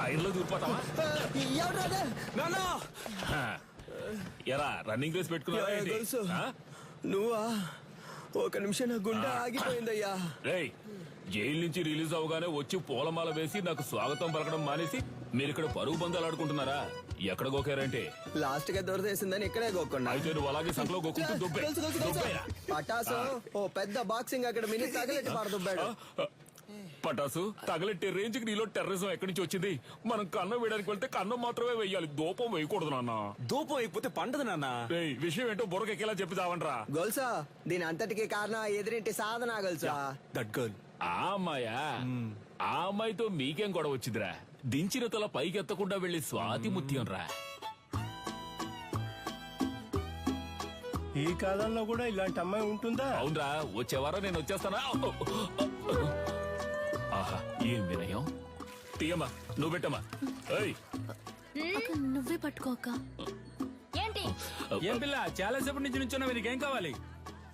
టైర్లో దూరిపోతావా? ఎరా running race పెట్టుకున్నా? నువ్వా? ఒక నిమిషం నా గుండె ఆగిపోయిందయ్యా. రేయ్, జైలు నుంచి రిలీజ్ అవగానే వచ్చి పూలమాల వేసి నాకు స్వాగతం పలకడం మానేసి మీరు ఇక్కడ పరుగు బంధాలు ఆడుకుంటున్నారా? ఎక్కడ గోకారంటే లాస్ట్ గా దొరదేసిందని ఇక్కడే గోక్కున్నా. అయితే నువ్వు అలాగే సంకలో గోకుంటూ దుబ్బే. పటాసు ఓ పెద్ద బాక్సింగ్ అక్కడ మినీ తగలెట్టి పారదుబ్బాడు. పటాసు తగలెట్టే రేంజ్ కి నీలో టెర్రరిజం ఎక్కడి నుంచి వచ్చింది? మనం కన్నం వేయడానికి వెళ్తే కన్నం మాత్రమే వేయాలి, దూపం వేయకూడదు నాన్న. దూపం అయిపోతే పండదు నాన్న. విషయం ఏంటో బుర్రకెక్కేలా చెప్పి చావంట్రా. గొలుసా దీని అంతటికి కారణం ఎదురింటి సాధన గొలుసా. That girl. ఆ అమ్మాయా? ఆ అమ్మాయితో మీకేం గొడవ వచ్చిందిరా? దించిన తల పైకెత్తకుండా వెళ్లి స్వాతి ముత్యం రా. ఈ కాలంలో కూడా ఇలాంటి అమ్మాయి ఉంటుందా? అవునరా, వచ్చేవారం నేను వచ్చేస్తానా? ఆహా, ఏం వినయం. తీయమ్మా, నువ్వు పెట్టమ్మా. నువ్వే పట్టుకోక. ఏంటి ఏం పిల్ల చాలా సేపటి నుంచి నుంచున్నావు, నీకేం కావాలి?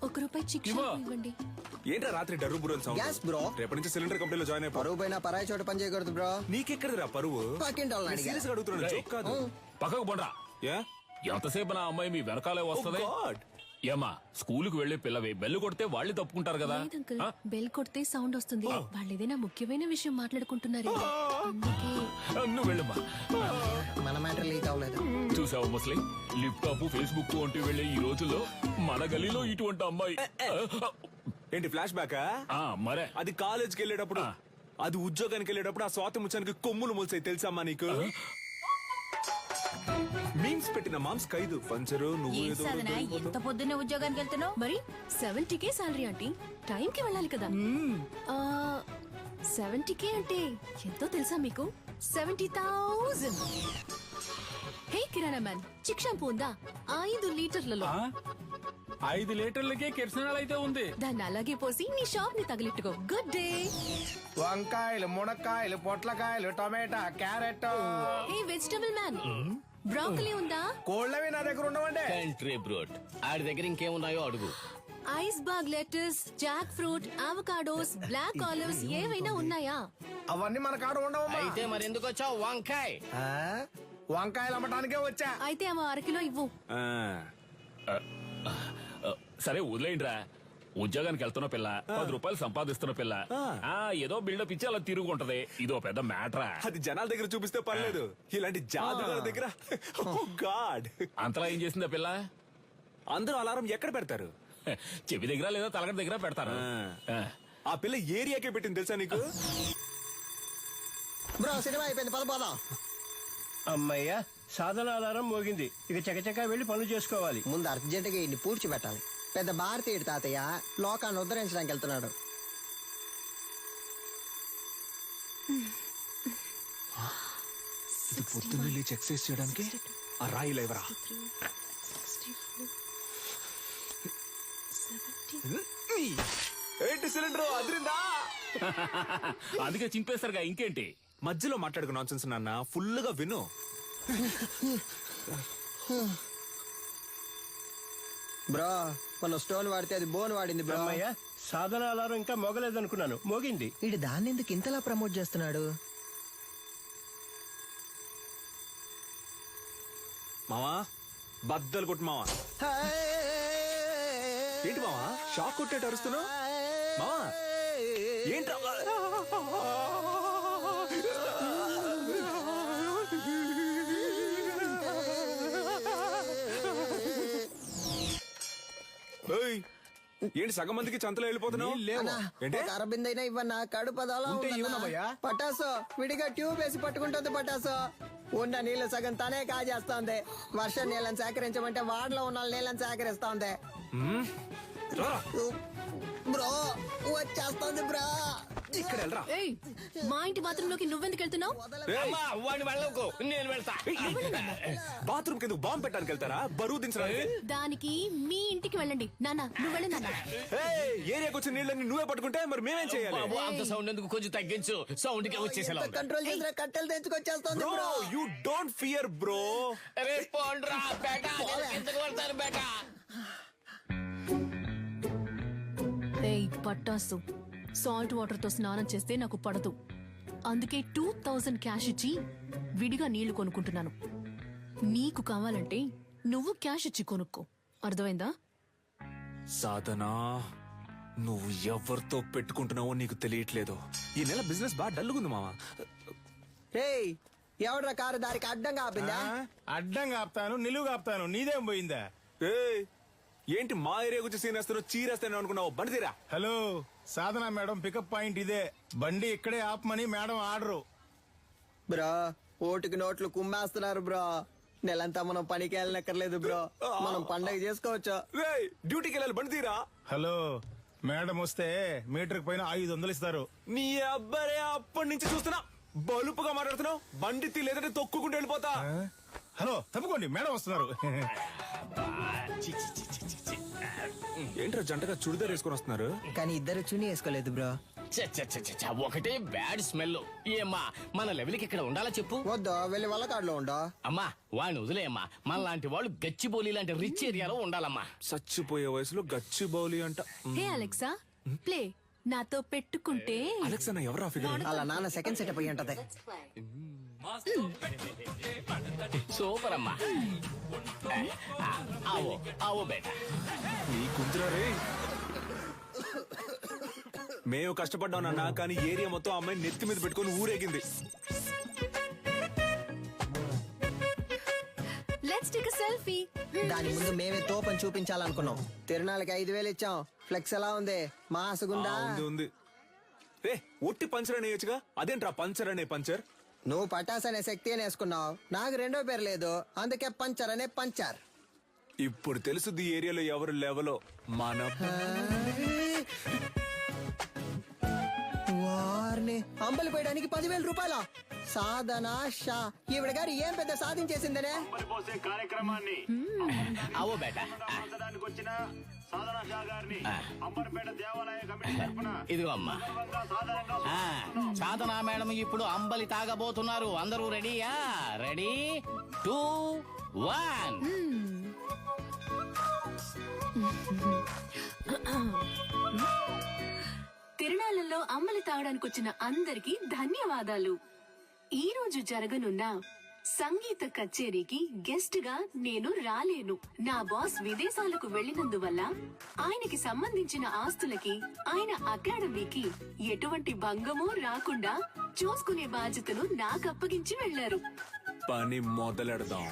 ₹1 చిక్కు ఇవ్వండి. ఏంట్రా రాత్రి డర్రు బుర్రని సౌండ్? Gas bro. రేపటి నుంచి సిలిండర్ కంపెనీలో జాయిన్ అయిపో. పరువు పైన పరాయి చోట పని చేయకూడదు బ్రో. నీకెక్కడరా పరువు? సీరియస్ గా అడుగుతున్నాను, జోక్ కాదు. పక్కకు పోండ్రా. ఎంతసేపు నా అమ్మాయి మీ వెనకాలే వస్తుంది? ఏమా, స్కూలుకు వెళ్లే పిల్లవి బెల్లు కొడితే వాళ్ళు తప్పుకుంటారు కదా. బెల్ కొడితే సౌండ్ వస్తుంది. వాళ్ళు ఏదైనా ముఖ్యమైన విషయం మాట్లాడుకుంటున్నారు. నువ్వు వెళ్ళమ్మా. మన మ్యాటర్ లీక్ అవ్వలేదు. చూసావు ముస్లిం, లిప్టాప్ ఫేస్బుక్ వంటి వెళ్లే ఈ రోజుల్లో మన గలీలో ఇటువంటి అమ్మాయి. ఏంటి ఫ్లాష్ బ్యాకా? మరే అది కాలేజ్కి వెళ్ళేటప్పుడు, అది ఉద్యోగానికి వెళ్ళేటప్పుడు ఆ స్వాతి ముచ్చానికి కొమ్ములు మూల్సాయి తెలుసమ్మా నీకు? మీమ్స్ పెట్టిన మామ్స్ ఖైదు పంచరు. నువ్వు ఎంత పొద్దున్నే ఉద్యోగానికి వెళ్తున్నావు? మరి 70K సాలరీ ఆంటీ, టైం కి వెళ్ళాలి కదా. 70K అంటే ఎంతో తెలుసా మీకు? 70,000. హే కిరాణా మ్యాన్, చిక్ షాంపూ ఉందా? 5 లీటర్లలో. 5 లీటర్లకే కిరసనాలు అయితే ఉంది. దాన్ని అలాగే పోసి నీ షాప్ ని తగిలిట్టుకో. Good day. వంకాయలు, మునక్కాయలు, పొట్లకాయలు, టమాటా, carrot. Hey vegetable man, broccoli ఉందా? కోళ్ళవి నా దగ్గర ఉండవండి. కంట్రీ బ్రోడ్, ఆడి దగ్గర ఇంకేమున్నాయో అడుగు. Iceberg lettuce, jackfruit, avocados, black olives ఏవైనా ఉన్నాయా? అవన్నీ మన కాడ ఉండవు. అయితే మరి ఎందుకు వచ్చావు? వంకాయ. వంకాయలు అమ్మటానికే వచ్చా. అయితే అమ్మ 1 కిలో ఇవ్వు. సరే వదిలేయండిరా. ఉద్యోగానికి వెళ్తున్న పిల్ల, ₹10 సంపాదిస్తున్న పిల్ల, ఏదో బిల్డప్ ఇచ్చి అలా తిరుగుంటది. ఇదో పెద్ద మ్యాటరా? అది జనాల దగ్గర చూపిస్తే పర్లేదు, ఇలాంటి జాదుగాల దగ్గర గాడ్. అంతలా ఏం చేసింది ఆ పిల్ల? అందరూ అలారం ఎక్కడ పెడతారు? చెవి దగ్గర లేదా తలగడ దగ్గర పెడతారు. ఆ పిల్ల ఏరియాకే పెట్టింది తెలుసా నీకు? బ్రో సినిమా అయిపోయింది, పద. అమ్మయ్యా, సాధన అలారం మోగింది. ఇక చకచకా వెళ్లి పనులు చేసుకోవాలి. ముందు అర్జెంట్ గా ఇన్ని పూడ్చిపెట్టాలి. పెద్ద భారతీయుడు తాతయ్య లోకాన్ని ఉద్ధరించడానికి వెళ్తున్నాడు. పొద్దున్న లేచి ఎక్సర్సైజ్ చేయడానికి ఆ రాయి లేవరా? ఏంటి సిలిండర్ అదిరిందా? అందుకే చింపేస్తారుగా, ఇంకేంటి? మధ్యలో మాట్లాడుకు నాన్సెన్స్ నాన్న, ఫుల్ గా విను. బ్రో మన స్టోన్ వాడితే అది బోన్ వాడింది బ్రో. అమ్మయ్యా, సాధన అలారం ఇంకా మోగలేదనుకున్నాను, మోగింది. వీడు దాన్ని ఎందుకు ఇంతలా ప్రమోట్ చేస్తున్నాడు? మావా బద్దలు కొట్టు మావా. ఏంటి మావా షాక్ కొట్టేట అరుస్తున్నావు? మావా ఏంట్రా? ఏంటి సగం మందికి చంతలో వెళ్ళిపోతున్నావు? అరబిందైనా ఇవ్వన్నా, కడుపు పటాసో విడిగా ట్యూబ్ వేసి పట్టుకుంటుంది. పటాసో ఉన్న నీళ్లు సగం తనే కాజేస్తోంది. వర్షం నీళ్ళని సేకరించమంటే వాడలో ఉన్న నీళ్ళని సేకరిస్తోంది. బ్రో వచ్చేస్తోంది బ్రో. ఇక్కడ వెళ్ళరా. మా ఇంటి బాత్రూమ్ లోకి నువ్వెందుకు వెళ్తున్నావు? నేను వెళ్తా. బాత్రూమ్ కింద బాంబు పెట్టడానికి వెళ్తారా? బరువు దించడానికి? దానికి మీ ఇంటికి వెళ్ళండి. నాన్న నువ్వు వెళ్ళి. నాన్న ఏరియాకి వచ్చిన నీళ్ళని నువ్వే పట్టుకుంటే మరి మేమేం చేయాలి? అంత సౌండ్ ఎందుకు, కొంచెం తగ్గించు. సౌండ్ కి వచ్చేసేలా కంట్రోల్ చేసిన కట్టెలు తెచ్చుకొచ్చేస్తోంది bro. You don't fear bro. పోండ్రా బేటా, ఎందుకు పడతారు బేటా? పట్టాసు, సాల్ట్ వాటర్ తో స్నానం చేస్తే నాకు పడదు. అందుకే 2000 క్యాష్ ఇచ్చి విడిగా నీళ్లు కొనుక్కుంటున్నాను. నీకు కావాలంటే నువ్వు క్యాష్ ఇచ్చి కొనుక్కో. అర్థమైందా? సాధనా, నువ్వు ఎవరితో పెట్టుకుంటున్నావో నీకు తెలియట్లేదు. ఈ నెల బిజినెస్ బాగా డల్లుగుంది మామ. రేయ్, ఎవడ్రా కారు దారికి అడ్డంగా ఆపిందా? అడ్డంగా ఆపుతాను, నిలువుగా ఆపుతాను, నీదేం పోయిందా? ఏయ్, ఏంటి మా ఏరియా గురించి సీన్ వేస్తాను చీరేస్తాను అనుకున్నావు? బండి తీరా. హలో, సాధన మేడం పికప్ పాయింట్ ఇదే. బండి ఇక్కడే ఆపమని మేడం ఆర్డరు. బ్రో, ఓటుకి నోట్లు కుమ్మేస్తున్నారు బ్రో. నెలంతా మనం పనికి వెళ్ళనక్కర్లేదు బ్రో. మనం పండగ చేసుకోవచ్చు. రేయ్, డ్యూటీకి వెళ్ళాలి, బండి తీరా. హలో, మేడం వస్తే మీటర్ పైన 500 ఇస్తారు. నీ అబ్బారే అప్పటి నుంచి చూస్తున్నా బలుపుగా మాట్లాడుతున్నావు. బండి తీ, లేదంటే తొక్కుకుంటూ వెళ్ళిపోతా. హలో, తప్పుకోండి, మేడం వస్తున్నారు. ఏంట్రా జంటగా చుడిదార్ వేసుకొని వస్తున్నారు? కానీ ఇద్దరు చుని వేసుకోలేదు బ్రో. ఒకటే బ్యాడ్ స్మెల్. ఏమ్మా, మన లెవెల్కి ఇక్కడ ఉండాలా చెప్పు? వద్దు, వెళ్ళి వాళ్ళ కాడులో ఉండో. అమ్మా, వాడిని వదిలేయమ్మా. మన లాంటి వాళ్ళు గచ్చిబౌలి లాంటి రిచ్ ఏరియాలో ఉండాలమ్మా. చచ్చిపోయే వయసులో గచ్చి బౌలి అంట. హే అలెక్సా, ప్లే. నాతో పెట్టుకుంటే అలెక్స్ అన్న ఎవరా ఫిగర్? అలా నాన్న సెకండ్ సెటప్ అయ్యి ఉంటది. సూపర్ అమ్మా. ఆవో ఆవో బేటా. నీ కుంతురా రే. మేము కష్టపడ్డాం నాన్న, కానీ ఏరియా మొత్తం అమ్మాయి నెత్తి మీద పెట్టుకొని ఊరేగింది. Let's take a selfie. దాని ముందు మేమే తోపని చూపించాలనుకున్నాం. తిరునాళ్ళకి 5000 ఇచ్చాం. ఫ్లెక్స్ ఎలా ఉంది? మాసుగుందా? ఉంది. రే, ఒట్టి పంచర్ అని వేయచ్చుగా. అదేంట్రా పంచర్ అనే పంచర్? నువ్వు పటాస్ అనే శక్తి అని వేసుకున్నావు. నాకు రెండో పేరు లేదు, అందుకే పంచర్ అనే పంచర్. ఇప్పుడు తెలుసుది ఈ ఏరియాలో ఎవరు లెవలో. మన వారిని అంబలి పోయడానికి 10,000 రూపాయల సాధన షా. ఈవిడ గారు ఏం పెద్ద సాధించేసిందనే. కార్యక్రమాన్ని ఆవో బేటా. వచ్చిన సాధన షా గారిని అంబర్పేట దేవాలయ కమిటీ తరపున ఇదిగో అమ్మా. సాధనా మేడం ఇప్పుడు అంబలి తాగబోతున్నారు. అందరూ రెడీయా? రెడీ 2 1. తిరునాళ్ళలో అమ్మలి తాగడానికి వచ్చిన అందరికీ ధన్యవాదాలు. ఈ రోజు జరగనున్న సంగీత కచేరీకి గెస్ట్ గా నేను రాలేను. నా బాస్ విదేశాలకు వెళ్లినందువల్ల ఆయనకి సంబంధించిన ఆస్తులకి, ఆయన అకాడమీకి ఎటువంటి భంగమూ రాకుండా చూసుకునే బాధ్యతను నాకు అప్పగించి వెళ్లారు. పని మొదలెడదాం.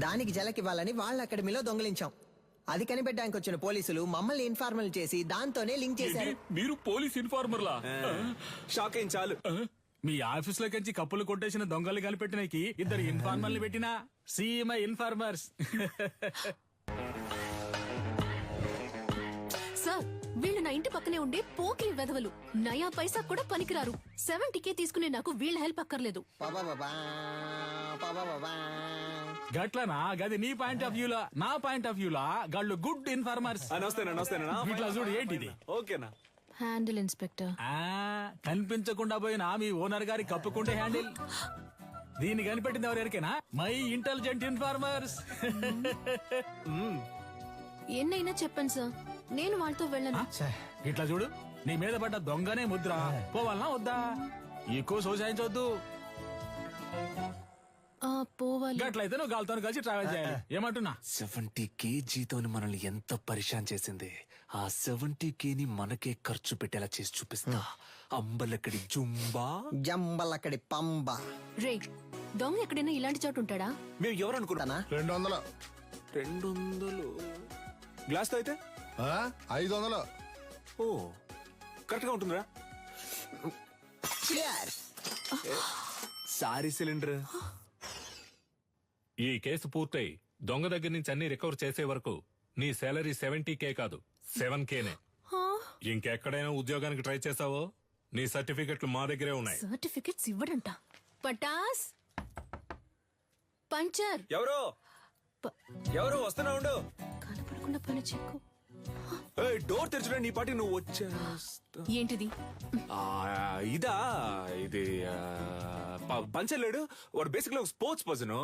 దానికి జలకివ్వాలని వాళ్ళ అకాడమీలో దొంగిలించాం. అది కనిపెట్టడానికి వచ్చిన పోలీసులు మమ్మల్ని ఇన్ఫార్మల్ చేసి దాంతోనే లింక్ చేశారు. మీరు పోలీస్ ఇన్ఫార్మర్లా? షాక్ ఏం చాలు. మీ ఆఫీస్ లో కంచి కప్పులు కొట్టేసిన దొంగలు కనిపెట్టినకి 2 ఇన్ఫార్మర్లు పెట్టినా సీఎంఐ ఇన్ఫార్మర్స్. సార్, వీళ్ళు నా ఇంటి పక్కనే ఉండే పోకిరి వెధవలు. నయా పైసా కూడా పనికిరారు. 70K తీసుకునే నాకు వీళ్ళ హెల్ప్ అక్కర్లేదు. పాపాపాపా, పాపాపాపా. గట్లనా? గది నీ పాయింట్ ఆఫ్ వ్యూలా. నా పాయింట్ ఆఫ్ వ్యూలా గాళ్ళు గుడ్ ఇన్ఫార్మర్స్. నమస్తేనా. ఇట్లా చూడు, ఏంటిది? ఓకేనా? Handle inspector. కనిపించకుండా పోయిన మీ ఓనర్ గారి కప్పుకుంటే హ్యాండిల్. దీన్ని కనిపెట్టింది ఎవరికైనా? My intelligent informers. ఎన్నైనా చెప్పండి సార్, నేను వాళ్ళతో వెళ్ళను. ఇట్లా చూడు, నీ మీద పడ్డ దొంగనే ముద్ర. పోవాలనా వద్దా? ఎక్కువ సోసాయించవద్దు. పోవాలి. గట్లయితే నువ్వు గాలితో కలిసి ట్రావెల్ చేయాలి. ఏమంటున్నా? 70K జీతం మనల్ని ఎంత పరిశాన్ చేసింది. ఆ 70K మనకే ఖర్చు పెట్టేలా చేసి చూపిస్తా. అంబలక్కడి జుంబా, జంబలక్కడి పంబ. రే, దొంగ ఎక్కడైనా ఇలాంటి చోటు ఉంటాడా? మేము ఎవరు అనుకుంటానా? 200. 200 గ్లాస్ తో అయితే 500. ఓ, కరెక్ట్ గా ఉంటుందిరా. Sorry cylinder. ఈ కేసు పూర్తయి దొంగ దగ్గర నుంచి అన్ని రికవర్ చేసే వరకు నీ సాలరీ 70K కాదు 7Kనే. ఇంకెక్కడైనా ఉద్యోగానికి ట్రై చేసావో నీ సర్టిఫికెట్లు మా దగ్గరే ఉన్నాయి. సర్టిఫికెట్స్ ఇవ్వడంట. పటాస్ పంచర్. ఎవరు వస్తున్నా ఉండు. కనపడకుండా పని చెక్కు. డోర్ తెరచడం నీ పాటి నువ్వు వచ్చేస్తా. ఏంటిది? ఇదా, ఇది పంచర్ లేడు. వాడు బేసిక్ గా స్పోర్ట్స్ పర్సన్.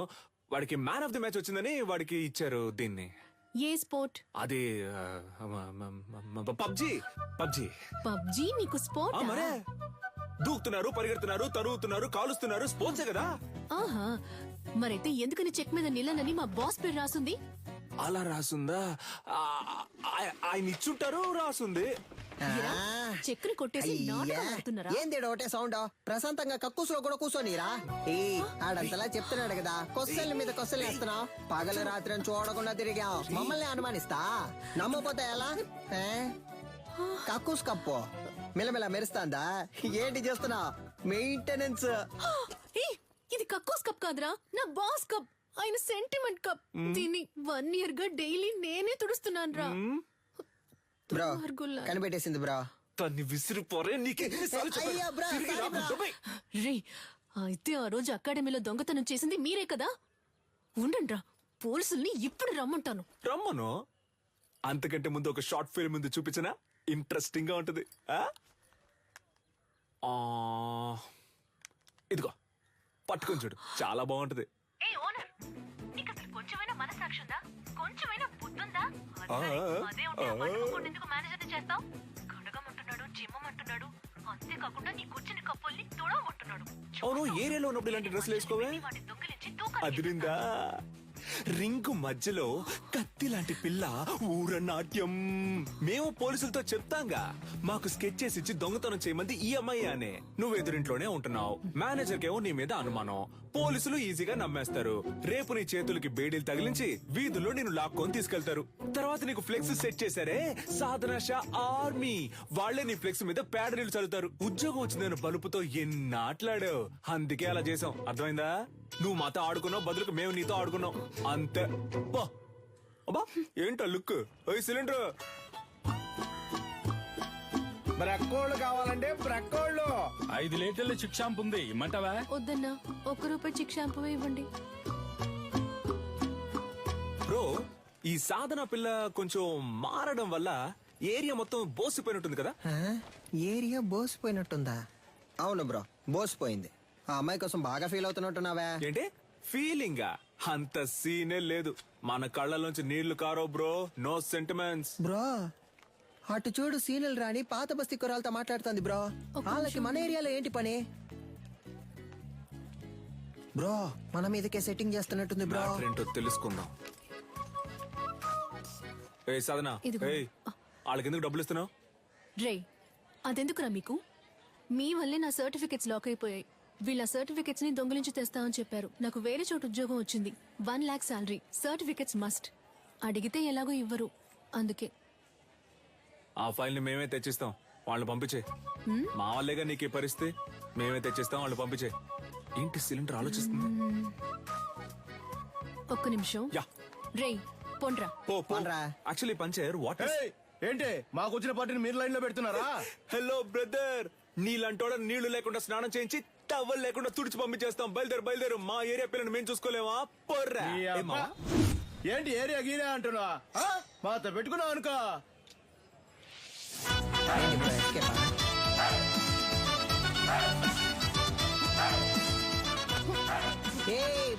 వాడికి మ్యాన్ ఆఫ్ ది మ్యాచ్ వచ్చిందని వాడికి ఇచ్చారు దీన్ని. ఏ స్పోర్ట్? అది పబ్జీ. పబ్జీ నీకు స్పోర్ట్? మరే దూకుతున్నారు, పరిగెడుతున్నారు, తరుగుతున్నారు, కాలుస్తున్నారు, స్పోర్ట్సే కదా. ఆహా, మరైతే ఎందుకని చెక్ మీద నిలనని మా బాస్ పేరు రాసుంది? అలా రాసుందా? ఆయన ఇచ్చుంటారు, రాసుంది. చెక్కుని కొట్టేసి నాటకం ఆడుతున్నారా? ఏంది ఒకటే సౌండ్? ప్రశాంతంగా కక్కుసులో కూడా కూర్చోనిరా? ఏ ఆడంతలా చెప్తున్నాడు కదా, కొస్సల మీద కొస్సలు వేస్తున్నావు. పగలు రాత్రి అని చూడకుండా తిరిగావు, మమ్మల్ని అనుమానిస్తా. నమ్మపోతే ఎలా? కక్కుస్ కప్పు మిలమిల మెరుస్తాందా? ఏంటి చేస్తున్నావు? మెయింటెనెన్స్. ఏయ్, ఇది కక్కోస్ కప్ కాదురా, నా బాస్ కప్. ఆయన సెంటిమెంట్ కప్. దీన్ని 1 year గా డైలీ నేనే తుడుస్తున్నాను రా. బ్రో కనిపెట్టేసింది బ్రో. తన్ని విసిరిపోరే, అయ్యా బ్రో, సారీ బ్రో. రే, అయితే ఆ రోజు అకాడమీలో దొంగతనం చేసింది మీరే కదా? ఉండండి రా, పోలీసుల్ని ఇప్పుడు రమ్మంటాను. రమ్మను. అంతకంటే ముందు ఒక షార్ట్ ఫిల్మ్ ముందు చూపించనా? ఇంట్రెస్టింగ్ గా ఉంటది. ఇదిగో పట్టుకొని చూడు, చాలా బాగుంటది. కొంచెమైనా మనసాక్షుందా? కొంచెమైనా బుద్ధుందా? అదే మేనేజర్ చేస్తావు. కడగమంటున్నాడు, జిమ్మమంటున్నాడు, అంతేకాకుండా నీ కూర్చుని కప్పుల్ని తుడవమంటున్నాడు. అవును, ఏరియాలో ఉన్నప్పుడు ఇలాంటి డ్రెస్సులు వేసుకోవే. అదిరిందా? రింగు మధ్యలో కత్తి లాంటి పిల్ల ఊరనాట్యం. మేము పోలీసులతో చెప్తాంగా, మాకు స్కెచ్ చేసి ఇచ్చి దొంగతనం చేయమంది ఈ అమ్మాయి అనే. నువ్వు ఎదురింట్లోనే ఉంటున్నావు, మేనేజర్ కేమో నీ మీద అనుమానం. పోలీసులు ఈజీగా నమ్మేస్తారు. రేపు నీ చేతులకి బేడీలు తగిలించి వీధుల్లో నిన్ను లాక్కొని తీసుకెళ్తారు. తర్వాత నీకు ఫ్లెక్స్ సెట్ చేశారే, సాధన షా ఆర్మీ, వాళ్లే నీ ఫ్లెక్స్ మీద పేడ నీళ్లు చల్లుతారు. ఉద్యోగం వచ్చిందని బలుపుతో ఎన్నాట్లాడావు, అందుకే అలా చేసాం. అర్థమైందా? నువ్వు మాతో ఆడుకున్నావు, బదులుకు మేము నీతో ఆడుకున్నాం, అంతే. అబ్బా ఏంటో లుక్. సిలిండర్ బ్రక్కోళ్ళు కావాలంటే బ్రక్కోళ్ళు. 5 లీటర్ల చిక్ షాంపూ ఉంది, ఇమ్మంటావా? వద్దన్నా, ₹1 చిక్ షాంపూ ఇవ్వండి. బ్రో, ఈ సాధన పిల్ల కొంచెం మారడం వల్ల ఏరియా మొత్తం బోసిపోయినట్టుంది కదా. ఏరియా బోసిపోయినట్టుందా? అవును బ్రో, బోసిపోయింది. ఆ అమ్మాయి కోసం బాగా ఫీల్ అవుతున్నట్టున్నావా? ఏంటి ఫీలింగా? అంత సీనే లేదు. మన కళ్ళలోంచి నీళ్లు కారో బ్రో. No sentiments bro. అటు చూడు, సీనియల్ రాణి పాత బస్తీ కురాలతో మాట్లాడుతుంది బ్రో. వాళ్ళకి మన ఏరియాలో ఏంటి పని బ్రో? మన మీదకే సెట్టింగ్ చేస్తున్నట్టుంది బ్రో. ఏంటో తెలుసుకుందాం. ఏ సాధన, ఇదిగో. వాళ్ళకి ఎందుకు డబ్బులు ఇస్తున్నావు? రే, అదెందుకురా మీకు? మీ వల్లే నా సర్టిఫికెట్స్ లాక్ అయిపోయాయి. వీళ్ళ సర్టిఫికెట్స్ ని దొంగిలించి తెస్తామని చెప్పారు. నాకు వేరే చోటు ఉద్యోగం వచ్చింది, 1 lakh శాలరీ. Certificates must. అడిగితే ఎలాగో ఇవ్వరు, అందుకే. ఆ ఫైల్ ని మేమే తెచ్చిస్తాం, వాళ్ళు పంపించే. మా వాళ్ళేగా నీకు ఈ పరిస్థితి. మేమే తెచ్చిస్తాం, వాళ్ళు పంపించే. ఏంటి సిలిండర్ ఆలోచిస్తుంది? ఒక్క నిమిషం. యా. రే, పొండ్రా. పోన్రా. Actually puncture what? ఏంటి మాకు వచ్చిన పార్టీని మీరు లైన్ లో పెడుతున్నారా? హలో బ్రదర్, నీళ్ళంటోడ నీళ్లు లేకుండా స్నానం చేయించి టవల్ లేకుండా తుడిచి పంపించేస్తాం. బయలుదేరు. మా ఏరియా పిల్లని మేము చూసుకోలేమా? పొర్రా. ఈ అబ్బా. ఏంటి ఏరియా గీరియా అంటున్నా? మాతో పెట్టుకున్నావు అనుకో.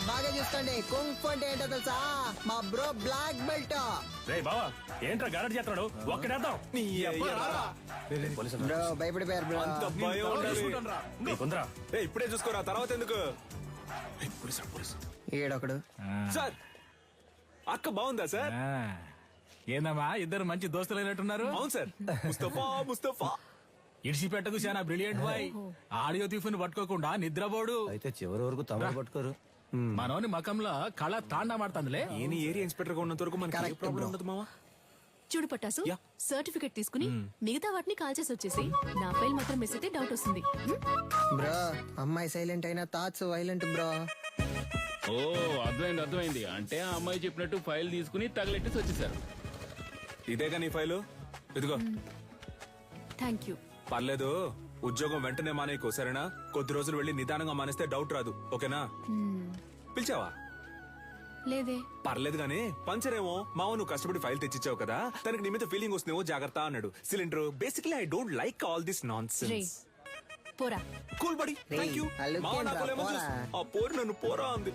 బాగా చూసుకోండి, కుంఫ్ అంటే ఏంటో తెలుసా? మా బ్రో బ్లాక్ బెల్ట్. రే బావా, ఏంట్రా గారడి చేస్తున్నాడు? ఒక్కడేద్దాం. బ్రో భయపడిపోయారు బ్రో. అంత భయం ఉండాలి. నీకుందరా? ఇప్పుడే చూసుకోరా, తర్వాత ఎందుకు? ఈడొకడు. సార్, అక్క బాగుందా సార్? ఏందమ్మా, ఇద్దరు మంచి దోస్తులైనట్టున్నారు. అవును సార్. ముస్తఫా ఇడిసిపెట్టకు చాలా బ్రిలియంట్ బాయ్. ఆడియో తీఫుని పట్టుకోకుండా నిద్రపోడు. అయితే చివరి వరకు తమరు పట్టుకోరు. మనోని మకంలో కళ తాండా మాడుతుందిలే. ఏని ఏరియా ఇన్స్పెక్టర్ గా ఉన్నంత వరకు మనకి ఏ ప్రాబ్లం ఉండదు మావా. చూడు పటాసు, యా. సర్టిఫికెట్ తీసుకుని మిగతా వాటిని కాల్ చేసి వచ్చేసి నా ఫైల్ మాత్రం మిస్ అయితే డౌట్ వస్తుంది. బ్రో, అమ్మాయి సైలెంట్ అయినా థాట్స్ వైలెంట్ బ్రో. ఓ, అర్థమైంది. అంటే ఆ అమ్మాయి చెప్పినట్టు ఫైల్ తీసుకుని తగలెట్టేసి వచ్చేసారు. ఇదేగా నీ ఫైలు, ఇదిగో. Thank you. పర్లేదు, ఉద్యోగం వెంటనే మానేయకు, సరేనా? కొద్ది రోజులు వెళ్ళి నిదానంగా మానేస్తే డౌట్ రాదు, ఓకేనా? పిలిచావా? లేదే. పర్లేదు గానీ, పంచరేమో మావ నువ్వు కష్టపడి ఫైల్ తెచ్చిచ్చావు కదా, తనకి నీ మీద ఫీలింగ్ వస్తుందేమో, జాగ్రత్త అన్నాడు. Cylinder basically I don't like all this non రే, సెన్స్. పోరా. Cool buddy, thank you. అల్లుకేంట్రా, పోరా. ఆ పోరు నన్ను పోరా అంది.